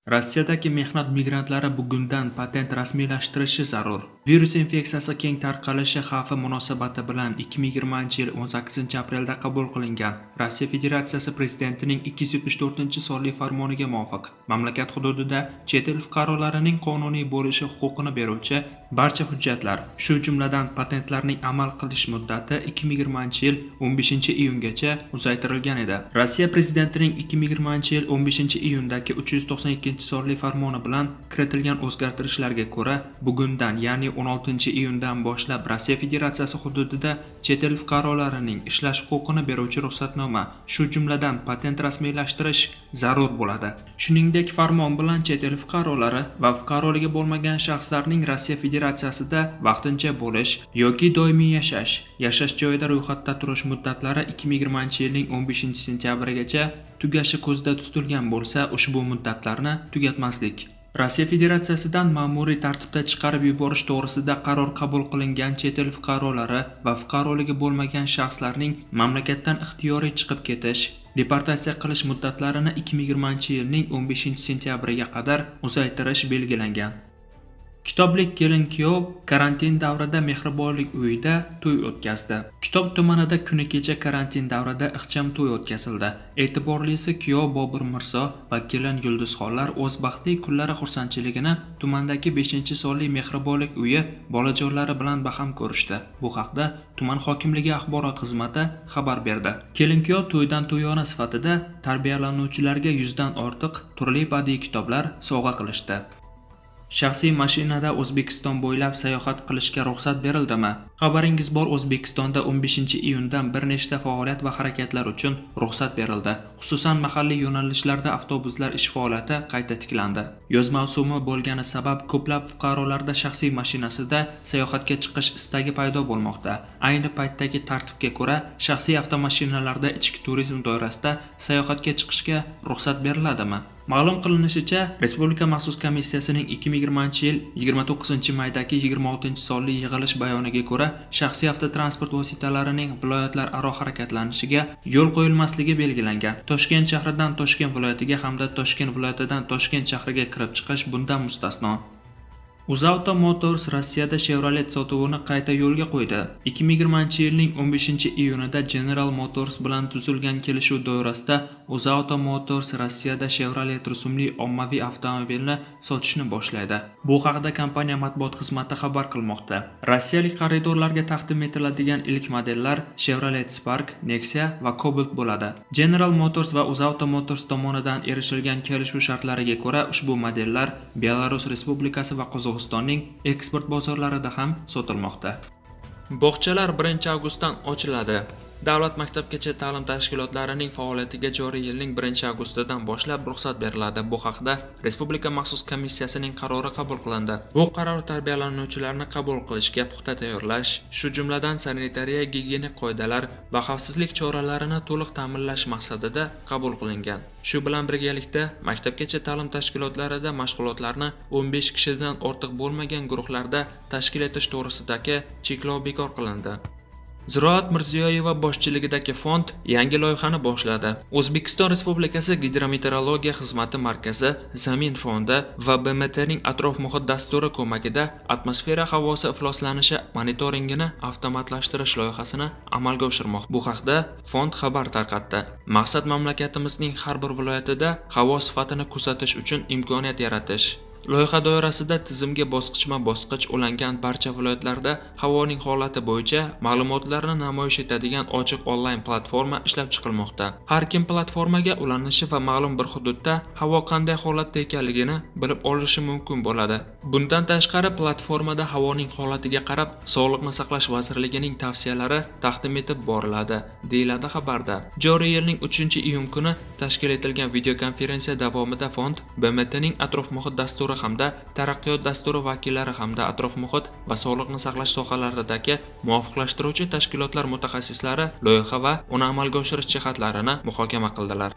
Rossiyadagi mehnat migrantlari bugundan patent rasmiylashtirishi zarur. Virus infeksiyasi keng tarqalishi xavfi munosabati bilan 2020-yil 18-aprelda qabul qilingan Rossiya Federatsiyasi prezidentining 274-sonli farmoniga muvofiq mamlakat hududida chet el fuqarolarining qonuniy bo'lishi huquqini beruvchi barcha hujjatlar, shu jumladan patentlarning amal qilish muddati 2020-yil 15-iyungacha uzaytirilgan edi. Rossiya prezidentining 2020-yil 15-iyundagi 392-sonli farmoni bilan kiritilgan o'zgartirishlarga ko'ra, bugundan, ya'ni 16-iyundan boshlab Rossiya Federatsiyasi hududida chet el fuqarolarining ishlash huquqini beruvchi ruxsatnoma, shu jumladan patent rasmiylashtirish zarur bo'ladi. Shuningdek, farmon bilan chet el fuqarolari va fuqaroligi bo'lmagan shaxslarning Rossiya Federatsiyasida vaqtincha bo'lish yoki doimiy yashash joyida ro'yxatda turish muddatlari 2020-yilning 15-sentyabrigacha tugashi ko'zda tutilgan bo'lsa, ushbu muddatlarni tugatmaslik. Rossiya Federatsiyasidan ma'muriy tartibda chiqarib yuborish to'g'risida qaror qabul qilingan chet el fuqarolari va fuqaroligi bo'lmagan shaxslarning mamlakatdan ixtiyoriy chiqib ketish, deportatsiya qilish muddatlarini 2020-yilning 15-sentyabriga qadar uzaytirish belgilangan. Kitoblik kelin-kuyov karantin davrida mehribonlik uyida to'y o'tkazdi. Kitob tumanida kuni kecha karantin davrida ixcham to'y o'tkazildi. E'tiborlisi, kuyov Bobur Mirzo va kelin Yulduzxonlar o'z baxtli kunlari xursandchiligini tumandagi 5-sonli mehribonlik uyi bolajonlari bilan baham ko'rishdi. Bu haqda tuman hokimligi axborot xizmati xabar berdi. Kelin-kuyov to'ydan to'yona sifatida tarbiyalanuvchilarga 100 dan ortiq turli badiiy kitoblar sovg'a qilishdi. Shaxsiy mashinada O'zbekiston bo'ylab sayohat qilishga ruxsat berildimi? Xabaringiz bor, O'zbekistonda 15-iyundan bir nechta faoliyat va harakatlar uchun ruxsat berildi. Xususan, mahalliy yo'nalishlarda avtobuslar ish faoliyati qayta tiklandi. Yoz mavsumi bo'lgani sabab ko'plab fuqarolarda shaxsiy mashinasida sayohatga chiqish istagi paydo bo'lmoqda. Ayni paytdagi tartibga ko'ra, shaxsiy avtomashinalarda ichki turizm doirasida sayohatga chiqishga ruxsat beriladimi? Ma'lum qilinishicha, Respublika maxsus komissiyasining 2020-yil 29-maydagi 26-sonli yig'ilish bayoniga ko'ra, shaxsiy avtotransport vositalarining viloyatlararo harakatlanishiga yo'l qo'yilmasligi belgilangan. Toshkent shahridan Toshkent viloyatiga hamda Toshkent viloyatidan Toshkent shahriga kirib chiqish bundan mustasno. UzAuto Motors Rossiyada Chevrolet sotuvini qayta yo'lga qo'ydi. 2020-yilning 15-iyunida General Motors bilan tuzilgan kelishuv doirasida UzAuto Motors Rossiyada Chevrolet rusumli ommaviy avtomobilni sotishni boshlaydi. Bu haqda kompaniya matbuot xizmati xabar qilmoqda. Rossiyalik xaridorlarga taqdim etiladigan ilk modellar Chevrolet Spark, Nexia va Cobalt bo'ladi. General Motors va UzAuto Motors tomonidan erishilgan kelishuv shartlariga ko'ra, ushbu modellar Belarus Respublikasi va Qozog'istonning eksport bozorlarida ham sotilmoqda. Bog'chalar 1-avgustdan ochiladi. Davlat maktabgacha ta'lim tashkilotlarining faoliyatiga joriy yilning 1-avgustidan boshlab ruxsat beriladi. Bu haqda Respublika maxsus komissiyasining qarori qabul qilindi. Bu qaror tarbiyalanuvchilarni qabul qilishga puxta tayyorlash, shu jumladan sanitariya, gigiyenik qoidalar va xavfsizlik choralarini to'liq ta'minlash maqsadida qabul qilingan. Shu bilan birgalikda maktabgacha ta'lim tashkilotlarida mashg'ulotlarni 15 kishidan ortiq bo'lmagan guruhlarda tashkil etish to'g'risidagi cheklov bekor qilindi. Ziroat Mirziyoyeva boshchiligidagi fond yangi loyihani boshladi. O'zbekiston Respublikasi Gidrometeorologiya xizmati markazi Zamin fondi va BMTning atrof-muhit dasturi ko'magida atmosfera havosi ifloslanishi monitoringini avtomatlashtirish loyihasini amalga oshirmoqda. Bu haqda fond xabar tarqatdi. Maqsad mamlakatimizning har bir viloyatida havo sifatini kuzatish uchun imkoniyat yaratish. Loyiha doirasida tizimga bosqichma-bosqich ulangan barcha viloyatlarda havoning holati bo'yicha ma'lumotlarni namoyish etadigan ochiq onlayn platforma ishlab chiqilmoqda. Har kim platformaga ulanishi va ma'lum bir hududda havo qanday holatda ekanligini bilib olishi mumkin bo'ladi. Bundan tashqari, platformada havoning holatiga qarab Sog'liqni saqlash vazirligining tavsiyalari taqdim etib boriladi, deyiladi xabarda. Joriy yilning 3-iyun kuni tashkil etilgan videokonferensiya davomida fond BMTning atrof-muhit dasturi hamda taraqqiyot dasturi vakillari hamda atrof-muhit va sog'liqni saqlash sohalaridagi muvofiqlashtiruvchi tashkilotlar mutaxassislari loyiha va uni amalga oshirish jihatlarini muhokama qildilar.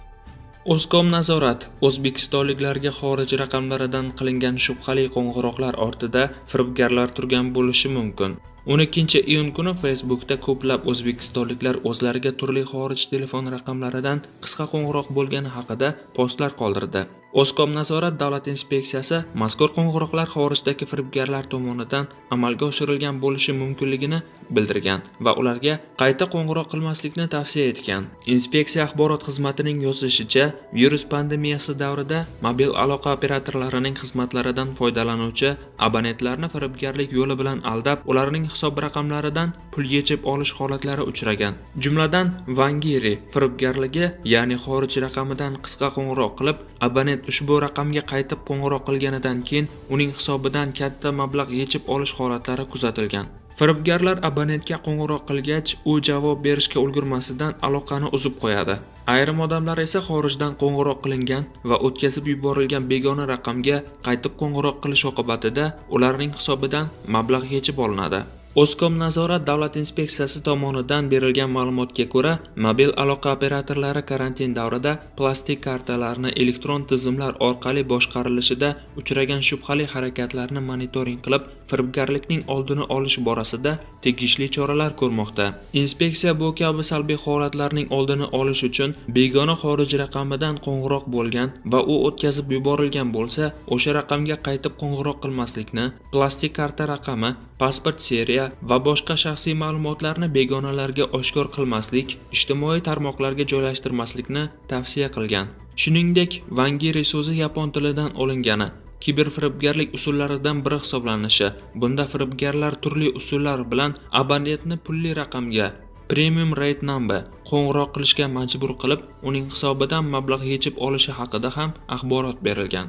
O'zkom nazorat o'zbekistonliklarga xorij raqamlaridan qilingan shubhali qo'ng'iroqlar ortida firibgarlar turgan bo'lishi mumkin. 12-iyun kuni Facebookda ko'plab o'zbekistonliklar o'zlariga turli xorij telefon raqamlaridan qisqa qo'ng'iroq bo'lgani haqida postlar qoldirdi. O'zkomnazorat davlat inspeksiyasi mazkur qo'ng'iroqlar xorijdagi firibgarlar tomonidan amalga oshirilgan bo'lishi mumkinligini bildirgan va ularga qayta qo'ng'iroq qilmaslikni tavsiya etgan. Inspeksiya axborot xizmatining yozishicha, virus pandemiyasi davrida mobil aloqa operatorlarining xizmatlaridan foydalanuvchi abonentlarni firibgarlik yo'li bilan aldab, ularning hisob raqamlaridan pul yechib olish holatlari uchragan. Jumladan, Vangiri firibgarligi, ya'ni xorij raqamidan qisqa qo'ng'iroq qilib, abonent ushbu raqamga qaytib qo'ng'iroq qilganidan keyin uning hisobidan katta mablag' yechib olish holatlari kuzatilgan. Firibgarlar abonentga qo'ng'iroq qilgach, u javob berishga ulgurmasidan aloqani uzib qo'yadi. Ayrim odamlar esa xorijdan qo'ng'iroq qilingan va o'tkazib yuborilgan begona raqamga qaytib qo'ng'iroq qilish oqibatida ularning hisobidan mablag' yechib olinadi. O'zkomnazorat davlat inspeksiyasi tomonidan berilgan ma'lumotga ko'ra, mobil aloqa operatorlari karantin davrida plastik kartalarni elektron tizimlar orqali boshqarilishida uchragan shubhali harakatlarni monitoring qilib, firibgarlikning oldini olish borasida tegishli choralar ko'rmoqda. Inspeksiya bu kabi salbiy holatlarning oldini olish uchun begona xorij raqamidan qo'ng'iroq bo'lgan va u o'tkazib yuborilgan bo'lsa, o'sha raqamga qaytib qo'ng'iroq qilmaslikni, plastik karta raqami, pasport seriya va boshqa shaxsiy ma'lumotlarni begonalarga oshkor qilmaslik, ijtimoiy tarmoqlarga joylashtirmaslikni tavsiya qilgan. Shuningdek, Vangiri so'zi yapon tilidan olingani, kiberfiribgarlik usullaridan biri hisoblanishi. Bunda firibgarlar turli usullar bilan abonentni pulli raqamga Premium Rate Number qo'ng'iroq qilishga majbur qilib, uning hisobidan mablag' yechib olishi haqida ham axborot berilgan.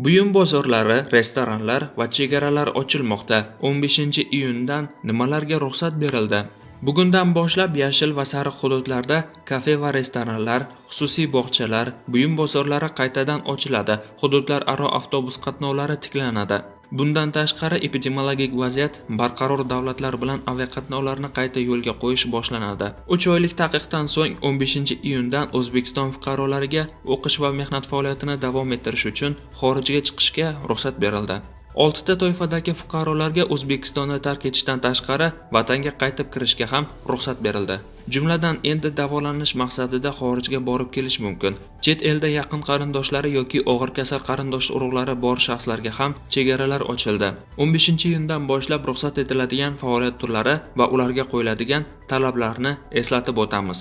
Buyum bozorlari, restoranlar va chegaralar ochilmoqda. 15-iyundan nimalarga ruxsat berildi? Bugundan boshlab yashil va sariq hududlarda kafe va restoranlar, xususiy bog'chalar, buyum bozorlari qaytadan ochiladi. Hududlararo avtobus qatnovlari tiklanadi. Bundan tashqari epidemiologik vaziyat barqaror davlatlar bilan aviaqatnovlarni qayta yo'lga qo'yish boshlanadi. 3 oylik taqiqdan so'ng 15-iyundan O'zbekiston fuqarolariga o'qish va mehnat faoliyatini davom ettirish uchun xorijga chiqishga ruxsat berildi. 6 ta toifadagi fuqarolarga O'zbekistonni tark etishdan tashqari vatanga qaytib kirishga ham ruxsat berildi. Jumladan, endi davolanish maqsadida xorijga borib kelish mumkin. Chet elda yaqin qarindoshlari yoki og'ir kasal qarindosh urug'lari bor shaxslarga ham chegaralar ochildi. 15-iyundan boshlab ruxsat etiladigan faoliyat turlari va ularga qo'yiladigan talablarni eslatib o'tamiz.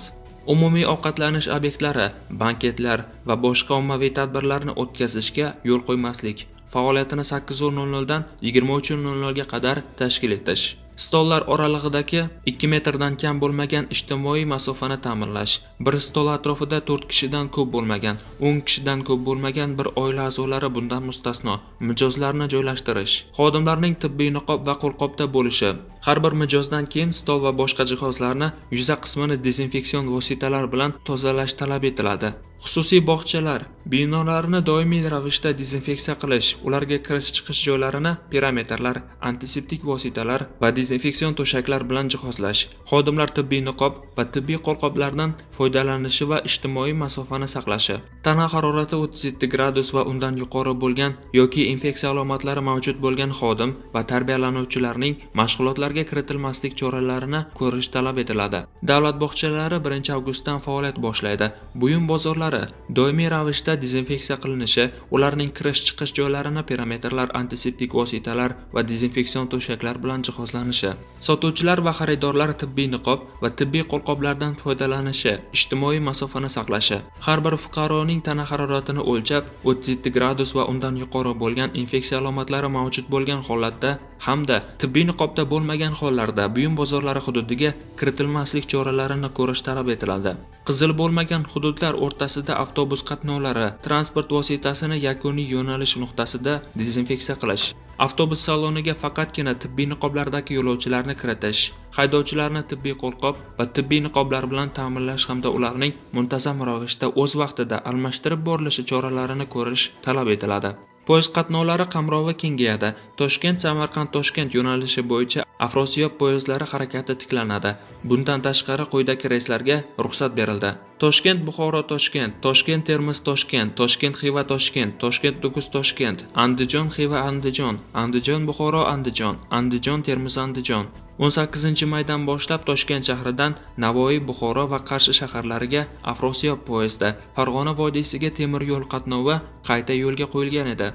Umumiy ovqatlanish obyektlari, banketlar va boshqa ommaviy tadbirlarni o'tkazishga yo'l qo'ymaslik. Faoliyatini 8:00 dan 23:00 ga qadar tashkil etish. Stollar oralig'idagi 2 metrdan kam bo'lmagan ijtimoiy masofani ta'minlash. Bir stol atrofida 4 kishidan ko'p bo'lmagan, 10 kishidan ko'p bo'lmagan bir oila a'zolari bundan mustasno. Mijozlarni joylashtirish. Xodimlarning tibbiy niqob va qo'lqopda bo'lishi. Har bir mijozdan keyin stol va boshqa jihozlarni yuza qismini dezinfeksion vositalar bilan tozalash talab etiladi. Xususiy bog'chalar, binolarni doimiy ravishda dezinfeksiya qilish, ularga kirish-chiqish joylarini perimetrlar, antiseptik vositalar va dezinfeksion to'shaklar bilan jihozlash. Xodimlar tibbiy niqob va tibbiy qo'lqoplardan foydalanishi va ijtimoiy masofani saqlashi. Tana harorati 37 gradus va undan yuqori bo'lgan yoki infeksiya alomatlari mavjud bo'lgan xodim va tarbiyalanuvchilarning mashg'ulotlarga kiritilmaslik choralarini ko'rish talab etiladi. Davlat bog'chalari 1-avgustdan faoliyat boshlaydi. Buyum bozorlari doimiy ravishda dezinfeksiya qilinishi, ularning kirish-chiqish joylarini perimetrlar, antiseptik vositalar va dezinfeksion to'shaklar bilan jihozlanishi. Sotuvchilar va xaridorlar tibbiy niqob va tibbiy qo'lqoplardan foydalanishi, ijtimoiy masofani saqlashi. Har bir fuqaroning tana haroratini o'lchab, 37 gradus va undan yuqori bo'lgan infeksiya alomatlari mavjud bo'lgan holatda hamda tibbiy niqobda bo'lmagan hollarda buyum bozorlari hududiga kiritilmaslik choralarini ko'rish talab etiladi. Qizil bo'lmagan hududlar o'rtasida avtobus qatnovlari, transport vositasini yakuniy yo'nalish nuqtasida dezinfeksiya qilish. Avtobus saloniga faqatgina tibbiy niqoblardagi yo'lovchilarni kiritish, haydovchilarni tibbiy qo'lqop va tibbiy niqoblar bilan ta'minlash hamda ularning muntazam ravishda o'z vaqtida almashtirib borilishi choralarini ko'rish talab etiladi. Poyezd qatnovlari qamrovi kengayadi. Toshkent-Samarqand-Toshkent yo'nalishi bo'yicha Afrosiyob poyezdlari harakati tiklanadi. Bundan tashqari quyidagi reyslarga ruxsat berildi. Toshkent Buxoro Toshkent, Toshkent Termiz Toshkent, Toshkent Xiva Toshkent, Toshkent Nukus Toshkent, Andijon Xiva Andijon, Andijon Buxoro Andijon, Andijon Termiz Andijon. 18-maydan boshlab Toshkent shahridan Navoiy, Buxoro va Qarshi shaharlariga Afrosiyob poyezdi, Farg'ona vodiysiga temir yo'l qatnovi qayta yo'lga qo'yilgan edi.